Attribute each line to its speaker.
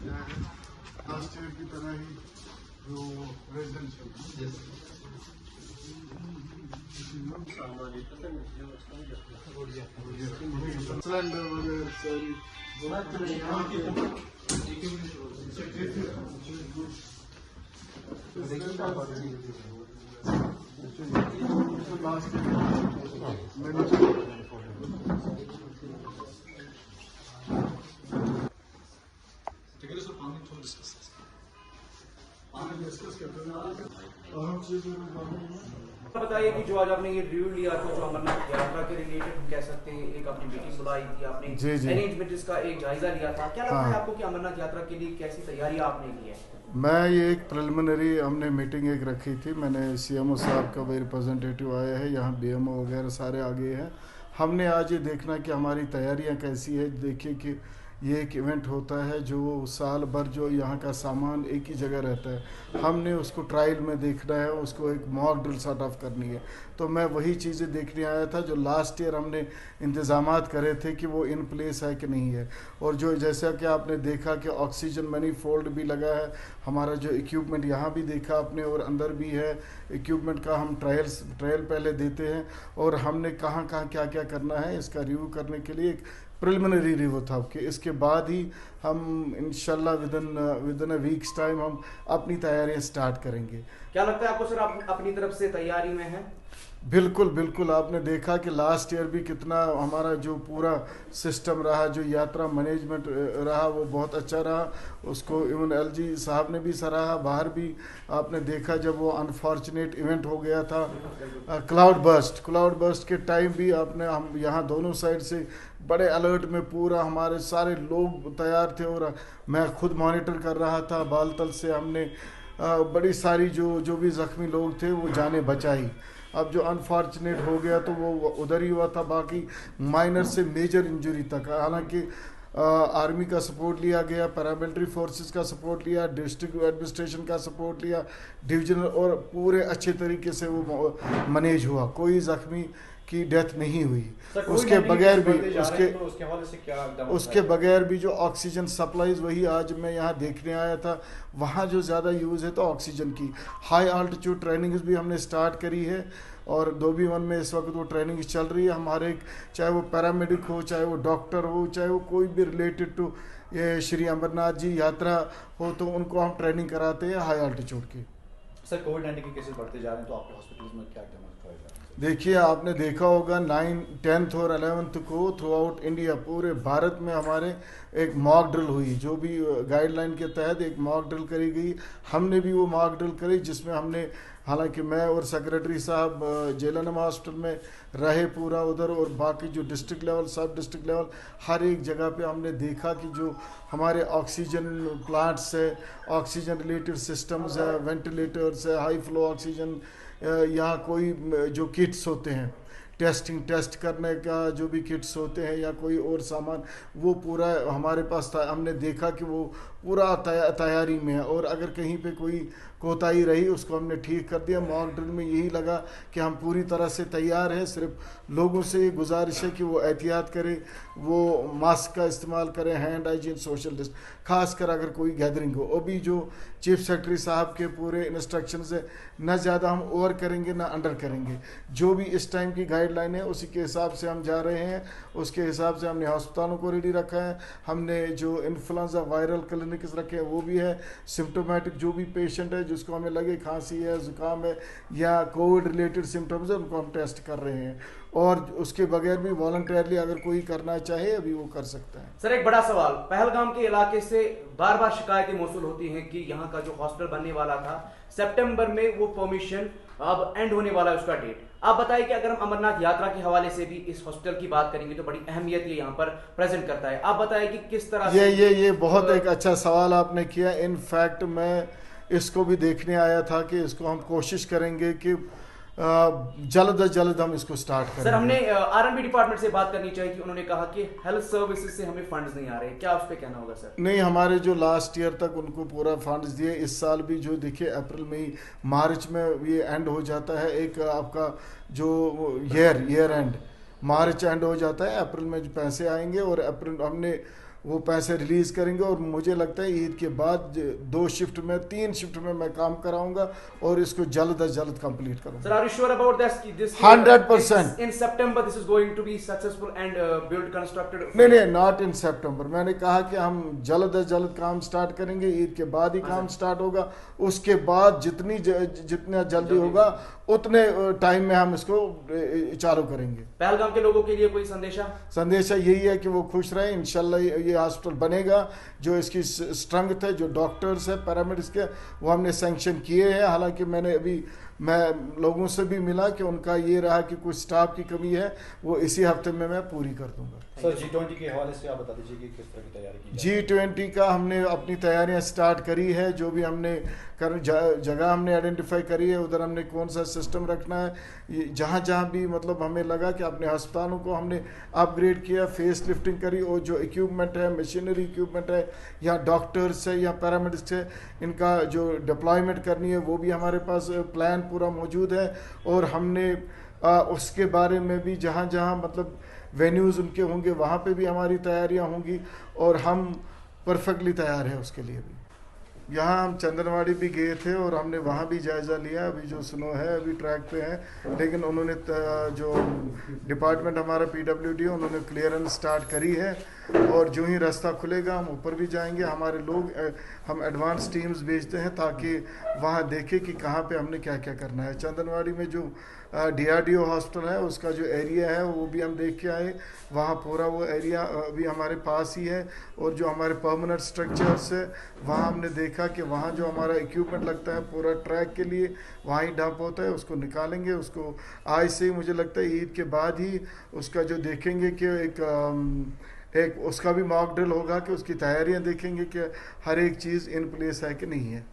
Speaker 1: Last year की तरह ही जो रेजिडेंशियल सिलेंडर वगैरह सारी लास्ट
Speaker 2: बताइए कि जो आज आपने ये रिव्यू लिया था जो अमरनाथ यात्रा के रिलेटेड हम कह सकते हैं एक अपनी मीटिंग बुलाई थी आपने अरेंजमेंट इसका एक जायजा लिया था, क्या लगता है आपको कि अमरनाथ यात्रा के लिए कैसी तैयारी आपने की है?
Speaker 1: मैं ये एक प्रिलिमिनरी हमने मीटिंग एक रखी थी, मैंने सीएमओ साहब का भी रिप्रेजेंटेटिव आया है, यहाँ बीएमओ वगैरह सारे आ गए हैं। हमने आज ये देखना कि हमारी तैयारियाँ कैसी है। देखिए कि ये एक इवेंट होता है जो साल भर जो यहाँ का सामान एक ही जगह रहता है, हमने उसको ट्रायल में देखना है, उसको एक मॉक ड्रिल सॉर्ट ऑफ करनी है। तो मैं वही चीज़ें देखने आया था जो लास्ट ईयर हमने इंतज़ामात करे थे कि वो इन प्लेस है कि नहीं है। और जो जैसा कि आपने देखा कि ऑक्सीजन मैनीफोल्ड भी लगा है, हमारा जो इक्विपमेंट यहाँ भी देखा आपने और अंदर भी है इक्विपमेंट का, हम ट्रायल पहले देते हैं और हमने कहाँ कहाँ क्या क्या करना है इसका रिव्यू करने के लिए एक प्रिलिमिनरी रिव्यू था कि इसके बाद ही हम इंशाल्लाह विदिन अ वीक्स टाइम हम अपनी तैयारियां स्टार्ट करेंगे।
Speaker 2: क्या लगता है आपको सर, आप अपनी तरफ से तैयारी में हैं?
Speaker 1: बिल्कुल बिल्कुल, आपने देखा कि लास्ट ईयर भी कितना हमारा जो पूरा सिस्टम रहा, जो यात्रा मैनेजमेंट रहा वो बहुत अच्छा रहा, उसको इवन एलजी साहब ने भी सराहा। बाहर भी आपने देखा जब वो अनफॉर्चुनेट इवेंट हो गया था क्लाउड बर्स्ट के टाइम भी आपने हम यहाँ दोनों साइड से बड़े अलर्ट में पूरा हमारे सारे लोग तैयार थे और मैं खुद मॉनिटर कर रहा था बालतल से। हमने बड़ी सारी जो भी ज़ख्मी लोग थे वो जाने बचाई। अब जो अनफॉर्चुनेट हो गया तो वो उधर ही हुआ था, बाकी माइनर से मेजर इंजरी तक। हालांकि आर्मी का सपोर्ट लिया गया, पैरामिलिट्री फोर्सेस का सपोर्ट लिया, डिस्ट्रिक्ट एडमिनिस्ट्रेशन का सपोर्ट लिया, डिविजनल, और पूरे अच्छे तरीके से वो मैनेज हुआ, कोई ज़ख्मी की डेथ नहीं हुई। उसके बगैर भी उसके बगैर भी जो ऑक्सीजन सप्लाईज, वही आज मैं यहाँ देखने आया था, वहाँ जो ज़्यादा यूज़ है तो ऑक्सीजन की। हाई आल्टीट्यूड ट्रेनिंग्स भी हमने स्टार्ट करी है और 2B1 में इस वक्त वो ट्रेनिंग चल रही है। हमारे चाहे वो पैरामेडिक हो, चाहे वो डॉक्टर हो, चाहे वो कोई भी रिलेटेड टू ये श्री अमरनाथ जी यात्रा हो, तो उनको हम ट्रेनिंग कराते हैं हाई आल्टीट्यूड की।
Speaker 2: सर कोविड-19 के केसेस बढ़ते जा रहे हैं तो आपके हॉस्पिटल्स में क्या करेगा?
Speaker 1: देखिए आपने देखा होगा 9, 10th और 11th को थ्रू आउट इंडिया पूरे भारत में हमारे एक मॉक ड्रिल हुई, जो भी गाइडलाइन के तहत एक मॉक ड्रिल करी गई। हमने भी वो मॉक ड्रिल करी जिसमें हमने, हालांकि मैं और सेक्रेटरी साहब जेलनम हॉस्पिटल में रहे पूरा उधर, और बाकी जो डिस्ट्रिक्ट लेवल, सब डिस्ट्रिक्ट लेवल, हर एक जगह पे हमने देखा कि जो हमारे ऑक्सीजन प्लांट्स है, ऑक्सीजन रिलेटेड सिस्टम्स है, वेंटिलेटर्स है, हाई फ्लो ऑक्सीजन, यहाँ कोई जो किट्स होते हैं टेस्ट करने का, जो भी किट्स होते हैं या कोई और सामान, वो पूरा हमारे पास था। हमने देखा कि वो पूरा तैयारी में है और अगर कहीं पे कोई कोताही रही उसको हमने ठीक कर दिया। मॉक ड्रिल में यही लगा कि हम पूरी तरह से तैयार हैं। सिर्फ लोगों से गुजारिश है कि वो एहतियात करें, वो मास्क का इस्तेमाल करें, हैंड हाइजीन, सोशल डिस्टेंस, खासकर अगर कोई गैदरिंग हो। अभी जो चीफ सेक्रेटरी साहब के पूरे इंस्ट्रक्शंस है, न ज़्यादा हम ओवर करेंगे ना अंडर करेंगे, जो भी इस टाइम की गाइडलाइन है उसी के हिसाब से हम जा रहे हैं। उसके हिसाब से हमने अस्पतालों को रेडी रखा है, हमने जो इन्फ्लुएंजा वायरल क्लिनिक्स रखे हैं वो भी है। सिम्टोमेटिक जो भी पेशेंट है जिसको हमें लगे खांसी है, जुकाम है या कोविड रिलेटेड सिम्टम्स है, उनको हम टेस्ट कर रहे हैं। और उसके बगैर भी वॉलंटियरली अगर कोई करना चाहे अभी वो कर सकता है।
Speaker 2: सर एक बड़ा सवाल, पहलगाम के इलाके से बार बार शिकायतें मौसूल होती हैं कि यहाँ का जो हॉस्पिटल बनने वाला था सितंबर में, वो परमिशन अब एंड होने वाला है उसका डेट। आप बताइए कि अगर हम अमरनाथ यात्रा के हवाले से भी इस हॉस्पिटल की बात करेंगे तो बड़ी अहमियत ये यहाँ पर प्रेजेंट करता है। आप बताइए कि किस तरह से
Speaker 1: ये बहुत एक अच्छा सवाल आपने किया। इनफैक्ट मैं इसको भी देखने आया था कि इसको हम कोशिश करेंगे कि जल्द से जल्द हम इसको स्टार्ट करें।
Speaker 2: सर हमने आरएनबी डिपार्टमेंट से बात करनी चाहिए कि उन्होंने कहा कि हेल्थ सर्विसेज से हमें फंड्स नहीं आ रहे, क्या उस पे कहना होगा सर?
Speaker 1: नहीं, हमारे जो लास्ट ईयर तक उनको पूरा फंड्स दिए, इस साल भी जो देखिए अप्रैल में ही, मार्च में ये एंड हो जाता है, एक आपका जो ईयर एंड मार्च एंड हो जाता है, अप्रैल में जो पैसे आएंगे और अप्रैल हमने वो पैसे रिलीज करेंगे और मुझे लगता है ईद के बाद 2 शिफ्ट में 3 शिफ्ट में मैं काम कराऊंगा और इसको जल्द अज जल्द कंप्लीट करूंगा।
Speaker 2: Sir, are you sure about this?
Speaker 1: 100%.
Speaker 2: In September, this is going to be successful and built, constructed.
Speaker 1: नहीं, नॉट इन सितंबर। मैंने कहा कि हम जल्द अज जल्द काम स्टार्ट करेंगे, ईद के बाद ही काम स्टार्ट होगा। उसके बाद जितना जल्दी होगा उतने टाइम में हम इसको चालू करेंगे।
Speaker 2: पहलगाम के लोगों के लिए कोई
Speaker 1: संदेशा यही है कि वो खुश रहे। इंशाल्लाह ये हॉस्पिटल बनेगा। जो इसकी स्ट्रेंथ है, जो डॉक्टर्स है, पैरामेडिक्स के, वो हमने सैंक्शन किए हैं। हालांकि मैं लोगों से भी मिला कि उनका ये रहा कि कुछ स्टाफ की कमी है, वो इसी हफ्ते में मैं पूरी कर दूंगा।
Speaker 3: सर, G20 के हवाले से आप बता दीजिए कि किस तरह की तैयारी की
Speaker 1: G20 का हमने अपनी तैयारियां स्टार्ट करी है। जो भी हमने जगह हमने आइडेंटिफाई करी है, उधर हमने कौन सा सिस्टम रखना है। जहाँ भी मतलब हमें लगा कि अपने अस्पतालों को हमने अपग्रेड किया, फेस लिफ्टिंग करी, और जो इक्विपमेंट है, मशीनरी इक्विपमेंट है, या डॉक्टर्स है या पैरामेडिक्स है, इनका जो डिप्लॉयमेंट करनी है वो भी हमारे पास प्लान पूरा मौजूद है। और हमने उसके बारे में भी जहाँ मतलब वेन्यूज़ उनके होंगे वहाँ पे भी हमारी तैयारियाँ होंगी, और हम परफेक्टली तैयार हैं उसके लिए भी। यहाँ हम चंदनवाड़ी भी गए थे और हमने वहाँ भी जायज़ा लिया। अभी जो स्नो है अभी ट्रैक पे है, लेकिन उन्होंने जो डिपार्टमेंट हमारा PWD उन्होंने क्लियरेंस स्टार्ट करी है, और जो ही रास्ता खुलेगा हम ऊपर भी जाएंगे। हमारे लोग हम एडवांस टीम्स भेजते हैं ताकि वहाँ देखें कि कहाँ पे हमने क्या क्या करना है। चंदनवाड़ी में जो DRDO हॉस्पिटल है उसका जो एरिया है वो भी हम देख के आए। वहाँ पूरा वो एरिया अभी हमारे पास ही है, और जो हमारे परमानेंट स्ट्रक्चर्स है वहाँ हमने देखा कि वहाँ जो हमारा इक्विपमेंट लगता है पूरा ट्रैक के लिए वहाँ ही डंप होता है, उसको निकालेंगे। उसको आज से ही मुझे लगता है ईद के बाद ही उसका जो देखेंगे कि एक उसका भी मॉक ड्रिल होगा कि उसकी तैयारियां देखेंगे कि हर एक चीज़ इन प्लेस है कि नहीं है।